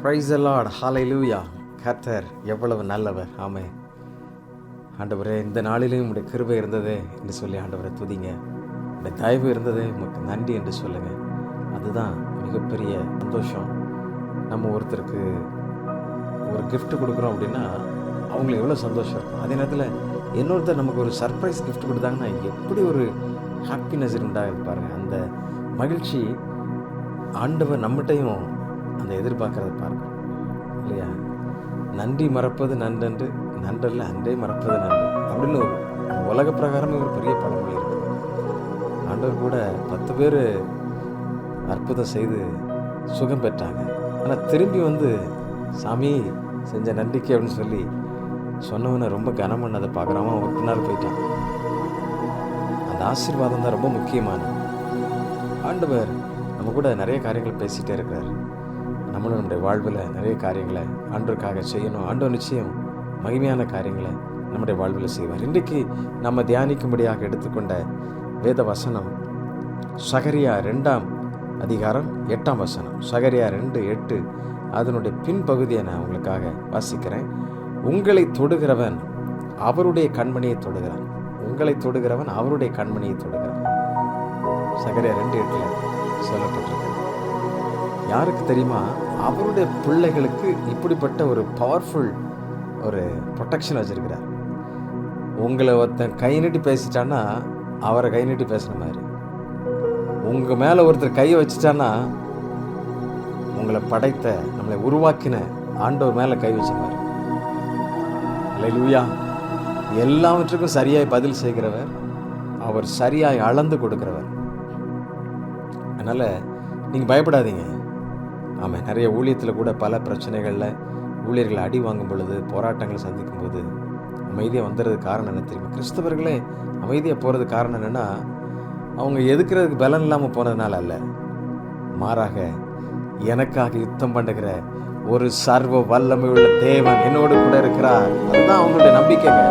Praise the Lord, ஹல்லேலூயா. கர்த்தர் எவ்வளவு நல்லவர். ஆமென். ஆண்டவரே, இந்த நாளிலும் உம்முடைய கிருபை இருந்ததே என்று சொல்லி ஆண்டவரை துதிங்க. உம்முடைய தயவு இருந்ததே உமக்கு நன்றி என்று சொல்லுங்கள். அதுதான் மிகப்பெரிய சந்தோஷம். நம்ம ஒருத்தருக்கு ஒரு gift கொடுக்குறோம் அப்படின்னா அவங்களுக்கு எவ்வளோ சந்தோஷம் இருக்கும். அதே நேரத்தில் இன்னொருத்தர் நமக்கு ஒரு சர்ப்ரைஸ் gift கொடுத்தாங்கன்னா எப்படி ஒரு ஹாப்பினஸ் உண்டாகுது பாருங்கள். அந்த மகிழ்ச்சி ஆண்டவர் நம்மகிட்டையும் அந்த எதிர்பார்க்கறத பார்க்கணும் இல்லையா? நன்றி மறப்பது நன்றன்று, நன்றல்ல அன்றே மறப்பது நன்று அப்படின்னு ஒரு உலக பிரகாரமே ஒரு பெரிய பழமொழி இருக்குது. ஆண்டவர் கூட 10 பேர் அற்புதம் செய்து சுகம் பெற்றாங்க. ஆனால் திரும்பி வந்து சாமி செஞ்ச நன்றிக்கு அப்படின்னு சொல்லி சொன்னவனை ரொம்ப கனம் பண்ணதை பார்க்குறாம ஒரு பின்னால் போயிட்டான். அந்த ஆசீர்வாதம் தான் ரொம்ப முக்கியமானது. ஆண்டவர் நம்ம கூட நிறைய காரியங்கள் பேசிகிட்டே இருக்கிறார். நம்மளும் நம்முடைய வாழ்வில் நிறைய காரியங்களை ஆண்டவருக்காக செய்யணும். ஆண்டவர் நிச்சயம் மகிமையான காரியங்களை நம்முடைய வாழ்வில் செய்வார். இன்றைக்கு நம்ம தியானிக்கும்படியாக எடுத்துக்கொண்ட வேத வசனம் சகரியா 2ஆம் அதிகாரம் 8ஆம் வசனம். சகரியா 2:8 அதனுடைய பின்பகுதியை நான் உங்களுக்காக வாசிக்கிறேன். உங்களை தொடுகிறவன் அவருடைய கண்மணியை தொடுகிறான். உங்களை தொடுகிறவன் அவருடைய கண்மணியை தொடுகிறான். சகரியா 2:8 சொல்லப்பட்டிருக்கு. யாருக்கு தெரியுமா? அவருடைய பிள்ளைகளுக்கு இப்படிப்பட்ட ஒரு பவர்ஃபுல் ஒரு ப்ரொடெக்ஷன் வச்சிருக்கிறார். உங்களை ஒருத்தன் கை நீட்டி பேசிட்டான்னா அவரை கை நீட்டி பேசுன மாதிரி, உங்கள் மேலே ஒருத்தர் கையை வச்சுட்டான்னா உங்களை படைத்த நம்மளை உருவாக்கின ஆண்டவர் மேலே கை வச்ச மாதிரி. அல்லேலூயா. எல்லாவற்றுக்கும் சரியாய் பதில் செய்கிறவர், அவர் சரியாய் அளந்து கொடுக்கிறவர். அதனால் நீங்கள் பயப்படாதீங்க. ஆமாம், நிறைய ஊழியத்தில் கூட பல பிரச்சனைகளில் ஊழியர்களை அடி வாங்கும் பொழுது, போராட்டங்களை சந்திக்கும் போது அமைதியாக வந்துடுறது காரணம் என்ன தெரியுமா? கிறிஸ்தவர்களே அமைதியாக போகிறது காரணம் என்னென்னா, அவங்க எதுக்கிறதுக்கு பலன் இல்லாமல் போனதுனால அல்ல, மாறாக எனக்காக யுத்தம் பண்ணுகிற ஒரு சர்வ வல்லமை உள்ள தேவன் என்னோடு கூட இருக்கிறார். அதுதான் அவங்களுடைய நம்பிக்கைங்க.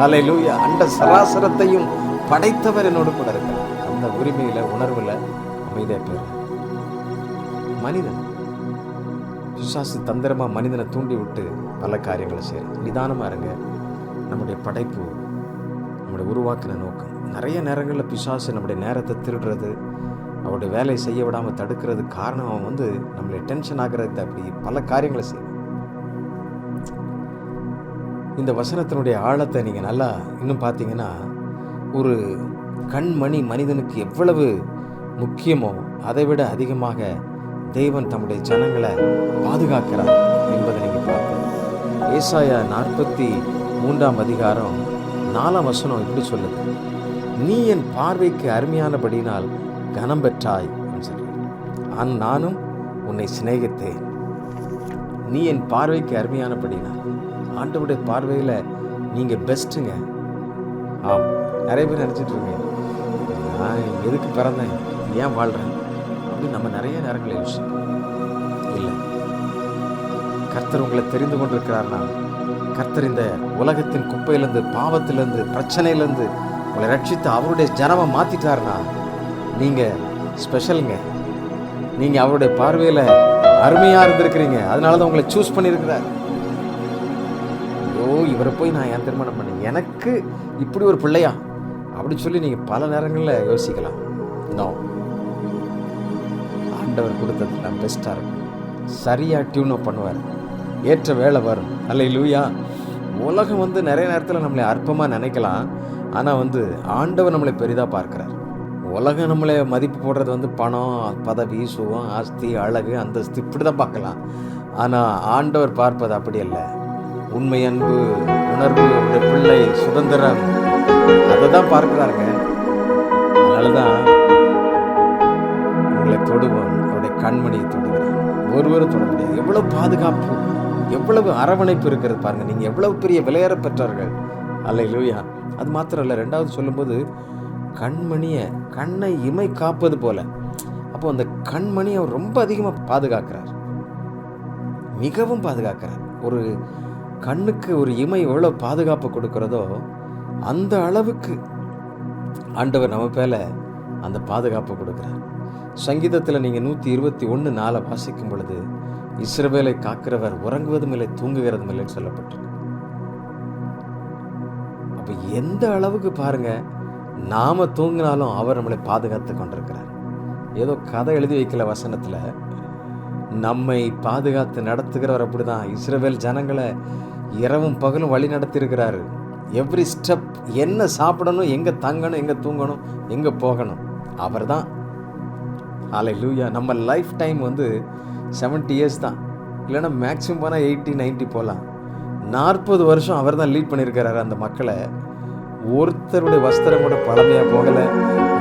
அல்லேலூயா. அண்ட சராசரத்தையும் படைத்தவர் என்னோடு கூட இருக்கிறார். அந்த உரிமையில் உணர்வில் அமைதியாக போயிரு. மனிதன் பிசாசு தந்திரமாக மனிதனை தூண்டி விட்டு பல காரியங்களை செய்கிறான். நிதானமாக இருங்க. நம்முடைய படைப்பு, நம்முடைய உருவாக்கின நோக்கம். நிறைய நேரங்களில் பிசாசு நம்முடைய நேரத்தை திருடுறது, அவருடைய வேலையை செய்ய விடாமல் தடுக்கிறது காரணம் அவன் வந்து நம்மளை டென்ஷன் ஆகிறது. அப்படி பல காரியங்களை செய்யும். இந்த வசனத்தினுடைய ஆழத்தை நீங்கள் நல்லா இன்னும் பார்த்தீங்கன்னா, ஒரு கண்மணி மனிதனுக்கு எவ்வளவு முக்கியமோ அதை விட அதிகமாக தேவன் தம்முடைய ஜனங்களை பாதுகாக்கிறார் என்பதை நீங்கள் பார்க்கணும். ஏசாயா 43ஆம் அதிகாரம் 4ஆம் வசனம் இப்படி சொல்லுது, நீ என் பார்வைக்கு அருமையானபடினால் கனம் பெற்றாய் அப்படின்னு சொல்றேன். நானும் உன்னை சிநேகித்தேன். நீ என் பார்வைக்கு அருமையானபடினால். ஆண்டவருடைய பார்வையில் நீங்கள் பெஸ்ட்டுங்க. ஆம், நிறைய பேர் நினச்சிட்டு இருக்கீங்க, நான் எதுக்கு பிறந்தேன், ஏன் வாழ்கிறேன் அப்படின்னு நம்ம நிறைய நேரங்களை யோசிக்கணும். இல்லை, கர்த்தர் உங்களை தெரிந்து கொண்டிருக்கிறார்னா, கர்த்தர் இந்த உலகத்தின் குப்பையிலேருந்து, பாவத்திலேருந்து, பிரச்சனையிலேருந்து உங்களை ரட்சித்து அவருடைய ஜனமை மாற்றிட்டார்னா நீங்கள் ஸ்பெஷலுங்க. நீங்கள் அவருடைய பார்வையில் அருமையாக இருந்திருக்கிறீங்க. அதனால தான் உங்களை சூஸ் பண்ணியிருக்கிறார். இவரை போய் நான் ஏன் திருமணம் பண்ணேன், எனக்கு இப்படி ஒரு பிள்ளையா அப்படி சொல்லி நீங்கள் பல நேரங்களில் யோசிக்கலாம். ஆண்டவர் கொடுத்ததுலாம் பெஸ்ட்டாக இருக்கும். சரியாக டியூன் பண்ணுவார். ஏற்ற வேலை வரும். அல்லேலூயா. உலகம் வந்து நிறைய நேரத்தில் நம்மளை அற்பமாக நினைக்கலாம். ஆனால் வந்து ஆண்டவர் நம்மளை பெரிதாக பார்க்குறார். உலகம் நம்மளை மதிப்பு போடுறது வந்து பணம், பதவி, சுகம், ஆஸ்தி, அழகு, அந்தஸ்து இப்படி தான் பார்க்கலாம். ஆனால் ஆண்டவர் பார்ப்பது அப்படி அல்ல. உண்மை, அன்பு, உணர்வு, உடைய பிள்ளை, சுதந்திரம், அதை தான் பார்க்குறாருங்க. அதனால தான் உங்களை தொடுவோம், அவருடைய கண்மணியை தொடுகிறார். ஒருவரும் தொட முடியாது. எவ்வளவு பாதுகாப்பு, எவ்வளவு அரவணைப்பு இருக்கிறது பாருங்கள். நீங்கள் எவ்வளவு பெரிய விலையேற பெற்றார்கள். அல்லேலூயா. அது மாத்திரம் இல்லை, 2வது சொல்லும்போது கண்மணியை, கண்ணை இமை காப்பது போல. அப்போ அந்த கண்மணியை அவர் ரொம்ப அதிகமாக பாதுகாக்கிறார், மிகவும் பாதுகாக்கிறார். ஒரு கண்ணுக்கு ஒரு இமை எவ்வளோ பாதுகாப்பு கொடுக்கிறதோ அந்த அளவுக்கு ஆண்டவர் நம்ம மேல அந்த பாதுகாப்பு கொடுக்குறார். சங்கீதத்தில் நீங்கள் 121:4 வாசிக்கும் பொழுது, இஸ்ரவேலை காக்கிறவர் உறங்குவதும் இல்லை தூங்குகிறதும் இல்லைன்னு சொல்லப்பட்டிருக்கு. அப்போ எந்த அளவுக்கு பாருங்க, நாம தூங்கினாலும் அவர் நம்மளை பாதுகாத்து கொண்டிருக்கிறார். ஏதோ கதை எழுதி வைக்கல வசனத்தில், நம்மை பாதுகாத்து நடத்துகிறவர். அப்படிதான் இஸ்ரவேல் ஜனங்களை இரவும் பகலும் வழி நடத்தியிருக்கிறாரு. எவ்ரி ஸ்டெப், என்ன சாப்பிடணும், எங்கே தங்கணும், எங்கே தூங்கணும், எங்கே போகணும், அவர் தான். ஹல்லேலூயா. நம்ம லைஃப் டைம் 70 இயர்ஸ் தான், இல்லைன்னா மேக்ஸிமம் போனால் 80-90 போகலாம். 40 வருஷம் அவர் தான் லீட் பண்ணியிருக்கிறாரு அந்த மக்களை. ஒருத்தருடைய வஸ்திரம் கூட பழமையாக போகலை,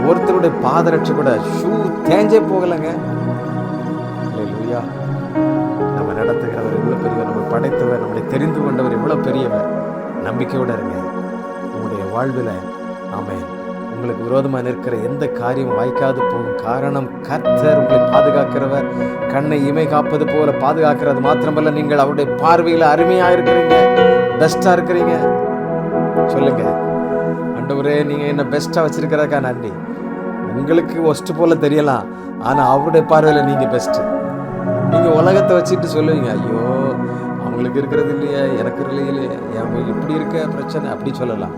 ஒருத்தருடைய பாதரட்சை கூட ஷூ தேஞ்சே போகலைங்க. ஹல்லேலூயா. நம்ம நடத்துகிறவர் எவ்வளோ பெரியவர், நம்ம படைத்தவர், நம்மளை தெரிந்து கொண்டவர் எவ்வளோ பெரியவர். நம்பிக்கையோடு இருங்க உங்களுடைய வாழ்வில். ஆமென். உங்களுக்கு விரோதமாக நிற்கிற எந்த காரியம் வாய்க்காது போகும். காரணம், கர்த்தர் உங்களை பாதுகாக்கிறவர். கண்ணை இமை காப்பது போல பாதுகாக்கிறது மாத்திரமல்ல, நீங்கள் அவருடைய பார்வையில் அருமையாக இருக்கிறீங்க, பெஸ்ட்டாக இருக்கிறீங்க. சொல்லுங்க, ஆண்டவரே நீங்க என்ன பெஸ்ட்டாக வச்சிருக்கிறக்கா நன்றி. உங்களுக்கு ஒஸ்ட் போல தெரியலாம், ஆனால் அவருடைய பார்வையில் நீங்க பெஸ்ட்டு. நீங்க உலகத்தை வச்சுட்டு சொல்லுவீங்க, ஐயோ அவங்களுக்கு இருக்கிறது இல்லையே, எனக்கு இல்லையே, இப்படி இருக்க பிரச்சனை, அப்படி சொல்லலாம்.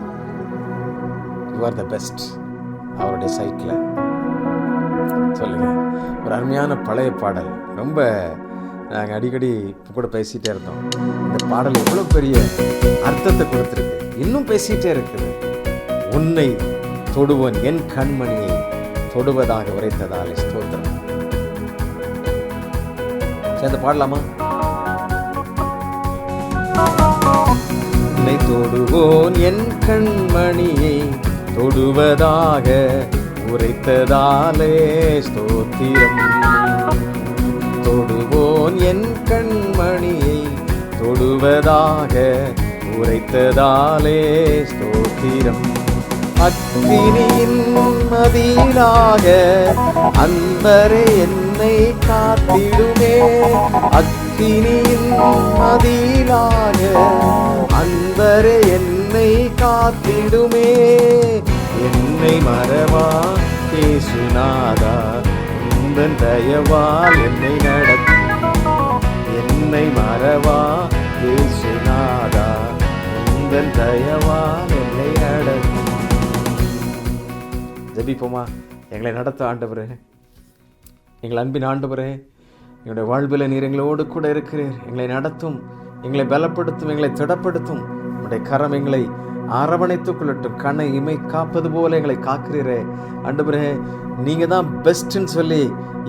யூ ஆர் த பெஸ்ட் அவருடைய சைட்டில். சொல்லுங்க. ஒரு அருமையான பழைய பாடல், ரொம்ப நாங்கள் அடிக்கடி கூட பேசிகிட்டே இருந்தோம். இந்த பாடல் எவ்வளோ பெரிய அர்த்தத்தை கொடுத்துருக்கு, இன்னும் பேசிகிட்டே இருக்குது. உன்னை தொடுவன் என் கண்மணியை தொடுவதாக உரைத்ததாலே ஸ்தோத்திரம். சேர்ந்து பாடலாமா? உன்னை தொடுவோன் என் கண்மணியை தொடுவதாக உரைத்ததாலே ஸ்தோத்திரம். தொடுவோன் என் கண்மணியை தொடுவதாக உரைத்ததாலே ஸ்தோத்திரம். அக்கினியின் மதிலாக அன்பரே என்னை காத்திடுமே. அக்கினியின் மதிலாக அன்பரே என்னை காத்திடுமே. என்னை மறவா இயேசுநாதா, உந்தன் தயவால் என்னை நடத்தும். என்னை மறவா இயேசுநாதா, உந்தன் தயவால் என்னை நடத்தும். ஜெபிப்போமா? எங்களை நடத்த ஆண்டவரே, எங்கள் அன்பின் ஆண்டவரே, எங்களுடைய வாழ்வில் நீர் எங்களோடு கூட இருக்கிறீர். எங்களை நடத்தும், எங்களை பலப்படுத்தும், எங்களை திடப்படுத்தும். உங்களுடைய கரம் எங்களை அரவணைத்துக் கொள்ளட்டும். கண்ணை இமை காப்பது போல எங்களை காக்கிறீரே ஆண்டவரே. நீங்கள் தான் பெஸ்ட்டுன்னு சொல்லி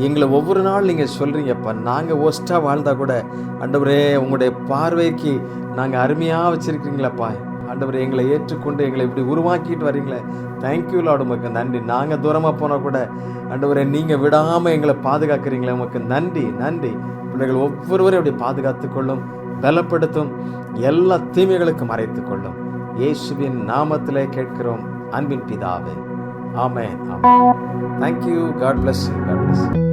எங்களை ஒவ்வொரு நாள் நீங்கள் சொல்கிறீங்கப்பா. நாங்கள் ஒஸ்ட்டாக வாழ்ந்தா கூட ஆண்டவரே, உங்களுடைய பார்வைக்கு நாங்கள் அருமையாக வச்சுருக்கீங்களப்பா ஆண்டவரே. எங்களை ஏற்றுக்கொண்டு எங்களை இப்படி உருவாக்கிட்டு வரீங்களே, தேங்க்யூ லார்ட். உமக்கு நன்றி. நாங்கள் தூரமாக போனால் கூட ஆண்டவரே, நீங்கள் விடாமல் எங்களை பாதுகாக்கிறீங்களே, உமக்கு நன்றி நன்றி. பிள்ளைகள் ஒவ்வொருவரையும் அப்படி பாதுகாத்து கொள்ளும், பலப்படுத்தும், எல்லா தீமைகளுக்கும் மறைத்துக் கொள்ளும். இயேசுவின் நாமத்திலே கேட்கிறோம் அன்பின் பிதாவே. ஆமென். ஆமென். Thank you. God bless you. God bless you.